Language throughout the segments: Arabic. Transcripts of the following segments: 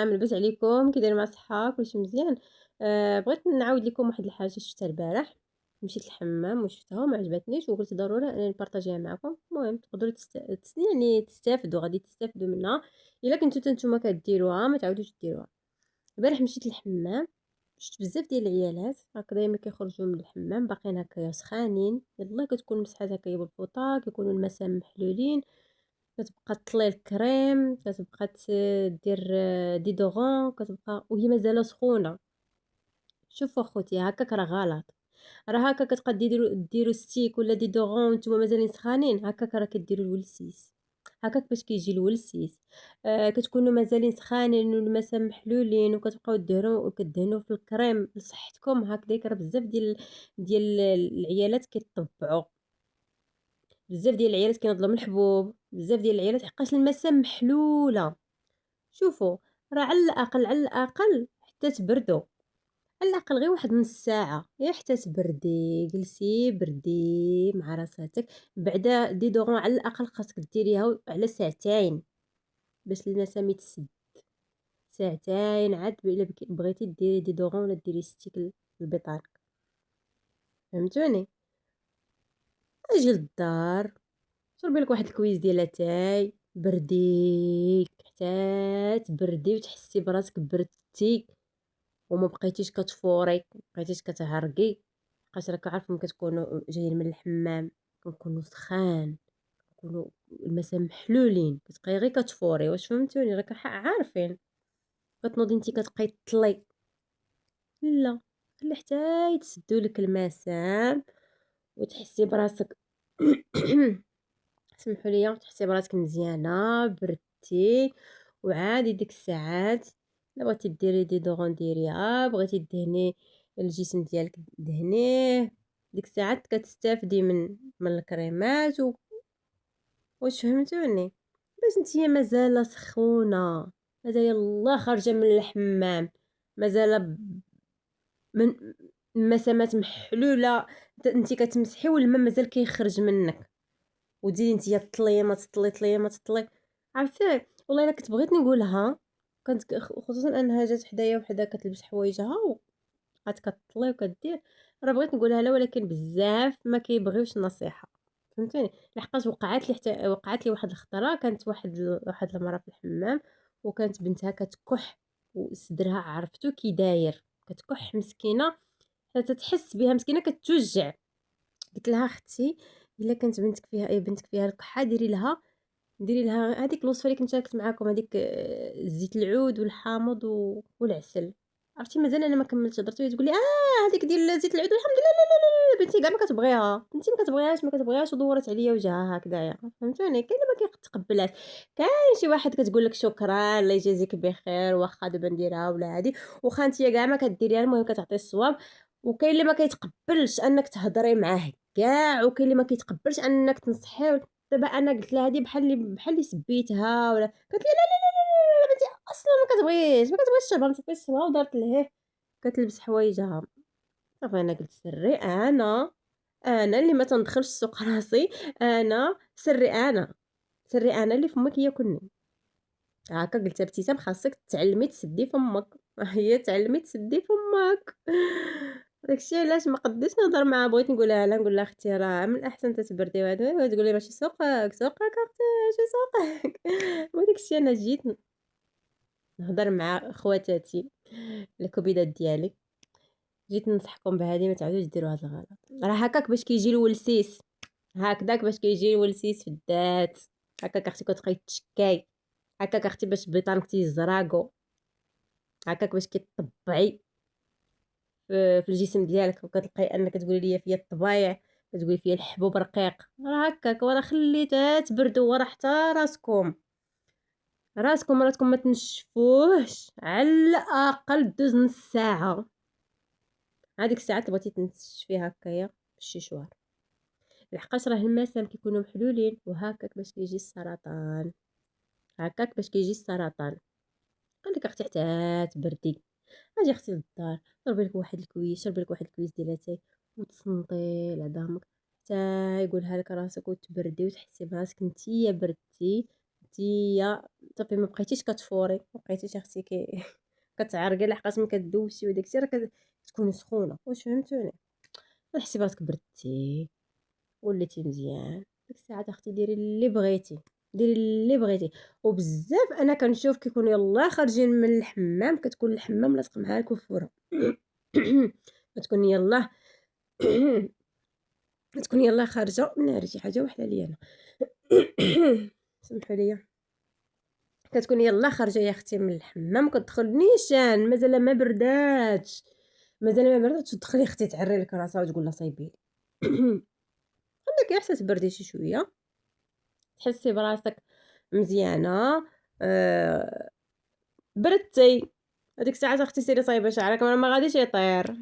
السلام، لاباس عليكم؟ كي داير مع صحة؟ كلشي مزيان؟ بغيت نعاود لكم واحد الحاجة شفتها البارح. مشيت للحمام وشفتها وما عجبتنيش وقلت ضروري انني نبارطاجيها معكم. المهم تقدروا يعني تستافدوا، غادي تستافدوا منها الا كنتو نتوما كديروها، ما تعاودوش ديروها. البارح مشيت للحمام، شفت بزاف ديال العيالات هكا دايما كيخرجوا من الحمام باقيين هكايا سخانين، يلاه كتكون مسحات هكايا بالفوطه، كيكونوا المسام محلولين، كتبقى طلي الكريم، كتبقى دير ديدورون، كتبقى وهي مازال سخونه. شوفوا اخوتي هكاك راه غلط، راه هكا كتبقى ديروا ستيك ولا ديدورون وانتم مازالين سخانين، هكاك راه كديروا الولسيس. هكاك باش كيجي الولسيس، كتكونوا مازالين سخانين والمسام محلولين وكتبقاو كدهنوا في الكريم لصحتكم، هكذاك راه بزاف ديال العيالات كيطبعوا، بزاف ديال العيالات كينضلوا من الحبوب، بزاف ديال العيالات حقاش المسام محلوله. شوفوا، راه على الاقل حتى تبردوا، على الاقل غير واحد نص ساعه يا حتى تبردي، جلسي بردي مع راساتك. بعدا ديدورون على الاقل خاصك ديريها على ساعتين باش المسام يتسد. ساعتين عاد الا بغيتي ديري ديدورون ولا ديري ستيك البيطان. فهمتوني؟ اجي للدار، شربي لك واحد الكويس ديال اتاي، بردي حتى تبردي وتحسي براسك بردتي وما بقيتيش كتفوري، ما بقيتيش كتهرقي. بقاش راك عارف ملي كتكونوا جايين من الحمام كنكونوا سخان، كنكونوا المسام محلولين، كتبقاي غير كتفوري. واش فهمتوني؟ راك عارفين. كتنوضي انت كتبقاي تطلي، لا، خلي حتى يتسدوا لك المسام وتحسي براسك سمحوا لي، تحسي براسك مزيانه بردتي. وعادي ديك الساعات الا بغيتي ديري ديدورون ديريها، بغيتي دهني الجسم ديالك دهنيه، ديك الساعات كتستافدي من الكريمات واش فهمتوني؟ باش نتيا مازال سخونه، مازال يلا خارجه من الحمام، مازال من المسامات محلوله، انت كتمسحي والماء مازال كيخرج منك، وديري نتيا طلي ما تطلي، طلي ما تطلي. عرفتي والله الا كنت بغيت نقولها، كنت خصوصا انها جات حدايا وحده كتلبس حوايجها وبقات كطلي وكدير، راه بغيت نقولها لا، ولكن بزاف ما كيبغيوش النصيحه. فهمتيني؟ لحقاش وقعت لي واحد الخطره، كانت واحد المراه في الحمام وكانت بنتها كتكح وصدرها عرفتو كي داير، كتكح مسكينه حتى تحس بها مسكينه كتوجع. قلت لها اختي الا كانت بنتك فيها الكحه، ديري لها هذيك الوصفه اللي كنت شاركت معاكم، هذيك زيت العود والحامض والعسل. عرفتي مازال انا ما كملتش هضرت، وهي تقول لي هذيك ديال زيت العود والحمض، لا لا لا لا، بنتي كاع ما كتبغيها، بنتي ما كتبغيهاش ودورت عليا وجهها هكذايا. فهمتوني؟ كاين اللي ما كيتقبلهاش، كاين شي واحد كتقول لك شكرا الله يجازيك بخير واخا دابا نديرها ولا هادي، واخا انت كاع ما كديريها المهم كتعطي الصواب. وكاين اللي ما كيتقبلش انك تهضري معاه كاع، وكاين اللي ما كيتقبلش انك تنصحيه. دابا انا قلت لها هذه بحال اللي سبيتها، ولا قالت لي لا لا لا لا لا بنتي اصلا ما كتبغيش تشربها، ما كتبغيش تشربها، ودارت لهيه كتلبس حوايجها. صافي انا قلت سري انا اللي ما تندخلش سوق راسي، انا سري انا اللي فمك ياكلني. هكا قلت ابتسام خاصك تعلمي تسدي فمك هي تعلمي تسدي فمك. داكشي علاش ما قديتش نهضر معها، بغيت نقولها لها، نقول لها اختي راه من الاحسن تتبردي وهذا، تقول لي ماشي سوقك اختي، ماشي سوقك. وداكشي انا جيت نهضر مع خواتاتي الكبيدات ديالي، جيت ننصحكم بهذه ما تعاودوش ديروا هذا الغلط. راه هكاك باش كيجي الولسيس، هكذاك باش كيجي الولسيس في الذات، هكاك اختي كتبقاي تشكاي، هكاك اختي باش بيطانك تيزراكو، هكاك باش كطبعي في الجسم ديالك وكتلقاي انك تقولي لي فيا الطبايع، كتقولي فيا الحبوب رقيق، راه هكاك. وراه خليتها تبردوا، وراه حتى راسكم ما تنشفوهش، على الاقل دوز نص ساعه. هذيك الساعات اللي بغيتي تنشفيها هكايا بالشيشوار، لحقاش راه المسام كيكونوا محلولين، وهكاك باش كيجي السرطان، هكاك باش كيجي السرطان. قال لك اختي حتى تبردي، اجي اختي للدار، شربي لك واحد الكويس ديال اتاي وتصنتي لعظامك حتى يقولها لك راسك وتبردي وتحسي براسك نتيا بردتي بردتيه صافي ما بقيتيش كتفوري، ما بقيتيش اختي كتعرقي لحقاش ملي كدوشي وداكشي راه كتكوني سخونه، واش فهمتوني؟ حسي براسك بردتي وليتي مزيان، ديك الساعات اختي ديري اللي بغيتي، ديري اللي بغيتي. وبزاف انا كنشوف كيكونوا يلاه خارجين من الحمام، كتكون الحمام لاصق معها الكفوره كتكون يلاه كتكون يلاه خارجه ناري شي حاجه وحده ليا انا سمحوا لي، كتكون يلاه خارجه يا اختي من الحمام كتدخل نيشان مازال ما برداتش، مازال ما برداتش تدخلي اختي تعري لك راسها وتقول لها صايبي خليكي حتى تبردي شي شويه، تحسي براسك مزيانه. بردتي هذيك الساعه اختي سيري صايبه شعرك ما غاديش يطير،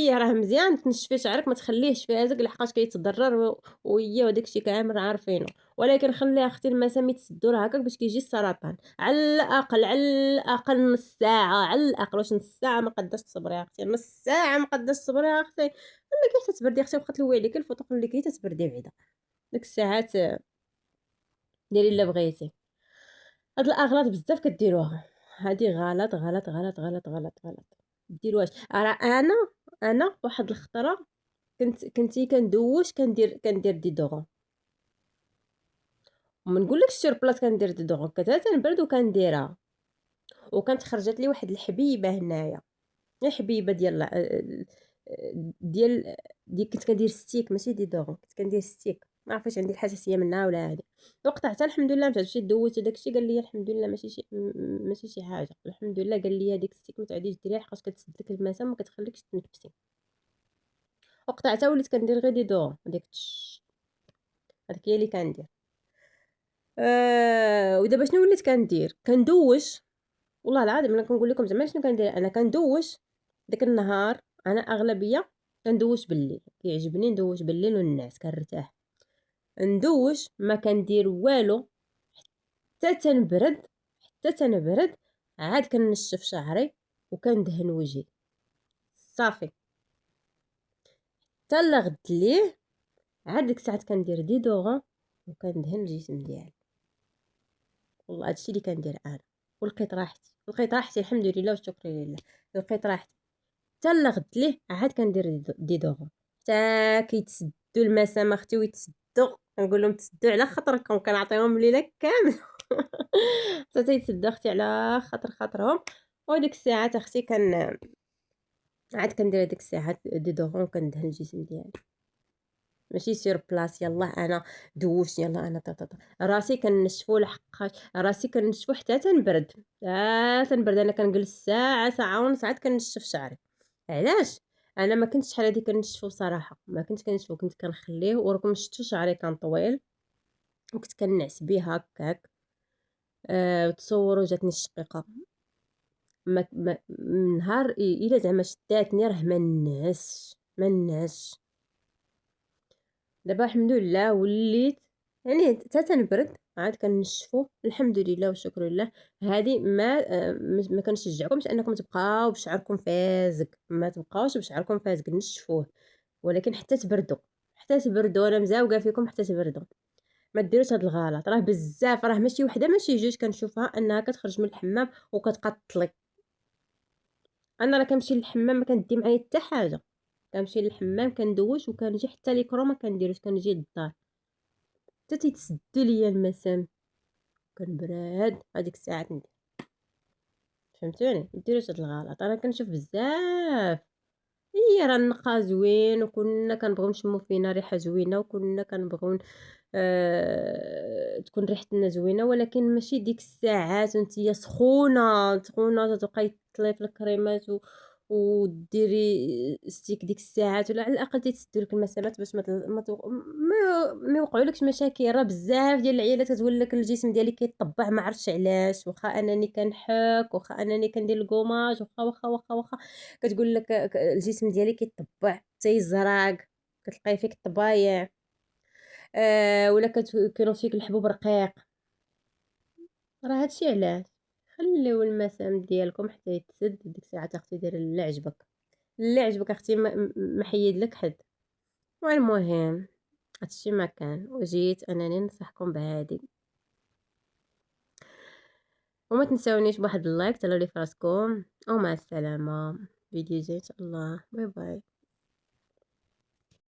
راه مزيان تنشفي شعرك ما تخليهش فازك لحقاش كيتضرر وهي وداك الشيء كامل عارفينه، ولكن خلي اختي المسام يتسدوا راه هكاك باش كيجي السرطان. على الاقل على الاقل نص ساعه، على الاقل واش نص ساعه ما قداش تصبري يا اختي، نص ساعه ما قداش تصبري يا اختي، ولا كي تتبردي اختي واخا تلوي عليك الفوطه اللي كي تتبردي بعدا ديك الساعات ديري الا بغيتي. هاد الاغلاط بزاف كديروها، هادي غلط غلط غلط غلط غلط غلط ديروهاش. راه انا واحد الخطره كنتي كندوش كندير ديدورون، وما نقولكش سير بلاص كندير ديدورون كتا تنبرد وكنديرها، وكانت خرجت لي واحد الحبيبه هنايا، الحبيبه ديال كنت كندير ستيك ماشي ديدورون، كنت كندير ستيك ما عرفتش عندي الحساسيه منها ولا هادي، وقتها حتى الحمد لله مشات مشيت دوزت داكشي قال لي الحمد لله ماشي شي حاجه، الحمد لله قال لي هذيك ستيك ما تعوديش ديريها حقاش كتسد لك المسام وما كتخليكش تنفسي. وقتها حتى وليت كندير غير ديدورون هذيك هذيك هي اللي كندير. ودابا شنو وليت كندير كندوش، والله العظيم انا كنقول لكم زعما شنو كندير، انا كندوش داك النهار، انا اغلبيه كندوش بالليل، كيعجبني ندوش بالليل والنعاس كنرتاح، ندوش ما كندير والو حتى تنبرد، حتى تنبرد عاد كنشف شعري وكندهن وجهي صافي حتى لغد ليه، عاد ديك الساعات كندير ديدورون وكندهن الجسم ديالي، والله هادشي اللي كندير انا، ولقيت راحتي لقيت راحتي الحمد لله والشكر لله، لقيت راحتي حتى لغد ليه عاد كندير ديدورون حتى كيتسدوا المسام اختي ويتسدوا، كنقول لهم تسدوا على خاطركم كنعطيهم الليله كامل حتى تيتسدوا اختي على خاطرهم. وديك الساعات اختي عاد كندير هذيك الساعات ديدورون كندهن الجسم ديالي، ماشي سير بلاص يلا انا دوش يلا انا راسي كنشفو لحقاش راسي كنشفو حتى تنبرد، تنبرد انا كنجلس ساعه ساعه ونص عاد كنشف شعري. علاش؟ انا ما كنتش شحال هادي كنشفو بصراحه، ما كنت كنشفو كنت كنخليه وراكم شفتو شعري كان طويل وكنت كنعس بيه هكاك. تصوروا جاتني الشقيقه من نهار الا زعما شداتني راه ما نعسش. دابا الحمد لله وليت يعني حتى تنبرد عاد كنشفو الحمد لله والشكر لله. هذه ما كنشجعكمش انكم تبقاو بشعركم فازق، ما تبقاوش بشعركم فازق نشفوه، ولكن حتى تبردوا، حتى تبردوا انا مزاوقه فيكم حتى تبردوا، ما ديروش هاد الغلط راه بزاف، راه ماشي وحده ماشي جوج كنشوفها انها كتخرج من الحمام وكتقطلي. انا راه كنمشي للحمام ما كندي معايا حتى حاجه، كنمشي للحمام كندوش وكنجي حتى ليكرو ما كنديروش، كنجي للدار حتى تيتسدوا ليا المسام كنبرد هذيك الساعات ندير. فهمتوني؟ مديروش هاد الغلط، انا كنشوف بزاف راه النقا زوين وكنا كنبغيو نشمو فينا ريحه زوينه وكنا كنبغيو تكون ريحتنا زوينه، ولكن ماشي ديك الساعات وانتي سخونه تبقاي تطلي في الكريمات وديري ستيك ديك الساعات، ولا على الاقل تيتسدوا لك المسامات باش ما يوقعولكش مشاكل. راه بزاف ديال العيالات كتقول لك الجسم ديالي كيطبع ما عرفتش علاش، واخا انني كنحك واخا انني كندير الكوماج واخا كتقول لك الجسم ديالي كيطبع تيزرق، كتلقاي فيك الطبايع ولا كينوض فيك الحبوب رقيق. راه هادشي علاش خليو المسام ديالكم حتى يتسد ديك الساعه اختي دير اللي عجبك، اللي عجبك اختي ما حيد لك حد. والمهم هادشي ما كان، وجيت انني ننصحكم بهادي وما تنساونيش بواحد اللايك، تهلاو لي فراسكم، ومع السلامة. فيديو جاي ان شاء الله. باي باي.